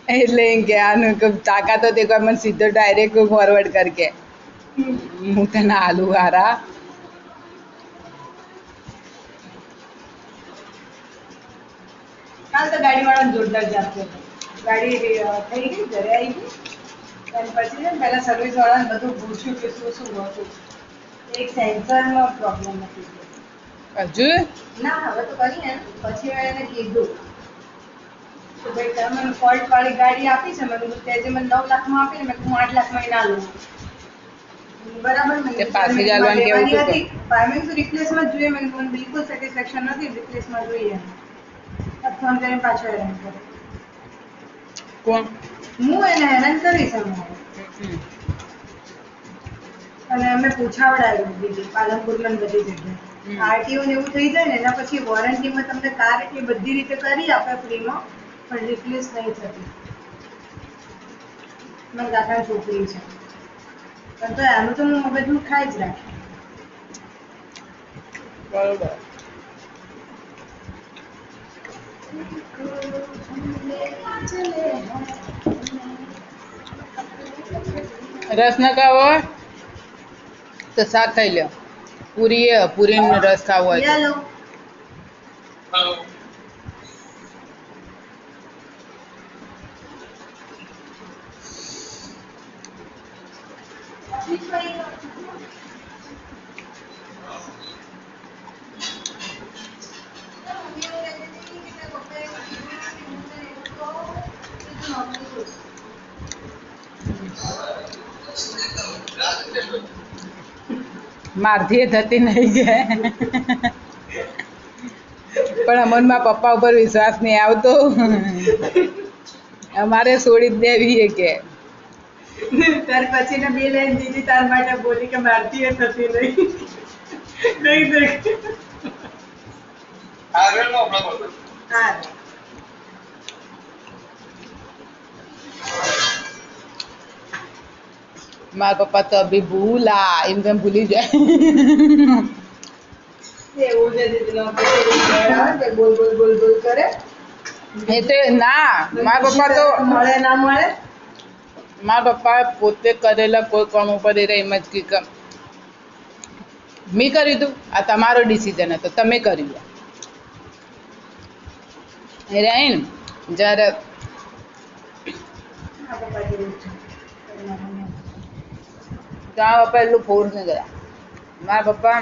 એટલે એમ કે આનું તાકાત તો એક વાર મને સીધો ડાયરેક્ટ ફોરવર્ડ કર કે હું તને આલુ હારા કાલ તો ગાડી વાળાને જોરદાર જાપતો ગાડી થઈ ગઈ ઘરે આવી ગઈ અને પછી ને પહેલા સર્વિસ વાળાને બધું પૂછ્યું કે શું શું હતું એક સેન્સરનો પ્રોબ્લેમ હતી હજુ ના હવે તો કરીએ પછી મેં એને કીધું તો ભાઈ તમે મને ફોલ્ટ વાળી ગાડી આપી છે મને તે જે મને 9 લાખમાં આપી ને મેં હું 8 લાખમાં ના લઉં બરાબર મને તે પાછી ગાલવાનું કેવું હતું કે પેમેન્ટ તો રિપ્લેસમાં જ જોઈએ મને બિલકુલ સેટિસ્ફેક્શન નથી રિપ્લેસમાં જોઈએ ફોન કરીને પાછો હેરાન કરે કોણ હું એને હેરાન કરીશ અને અમે પૂછાવડાવ્યું બીજી પાલનપુરમાં બધી જગ્યાએ આરટીઓ ને એવું થઈ જાય ને એના પછી વોરંટીમાં તમને કાર એટલી બધી રીતે કરી આપે ફ્રીમાં પણ રિપ્લેસ નહીં થતી મારા કાકાની છોકરી છે પણ તો એનું તો હું બધું ખાઈ જ રાખી બરોબર રસ ના ખાવો હોય તો શાક ખાઈ લ્યો પૂરી રસ ખાવો હોય તો લો મારથી થતી નહીં છે પણ અમનમાં પપ્પા ઉપર વિશ્વાસ નહીં આવતો અમારે છોડી જ દેવી એ કે તાર પછી ને બે લાઈન દીધી તાર માટે બોલી કે મારતી એ થતી નહીં નહીં દેખ હા મારા પપ્પા તો અભી ભૂલા એમ તેમ ભૂલી જાય એવું છે દીદીનો આવે બોલ બોલ બોલ બોલ કરે એ તો ના મારા પપ્પા તો મળે ના મળે મારા પપ્પા પોતે કરેલા કોઈ કામ ઉપર એ એમ જ કે મેં કર્યું હતું આ તમારો ડિસિઝન હતો તમે કર્યું એ રહી ને જ્યારે મારા પપ્પા એટલું ફોર્સ નહીં કર્યા મારા પપ્પા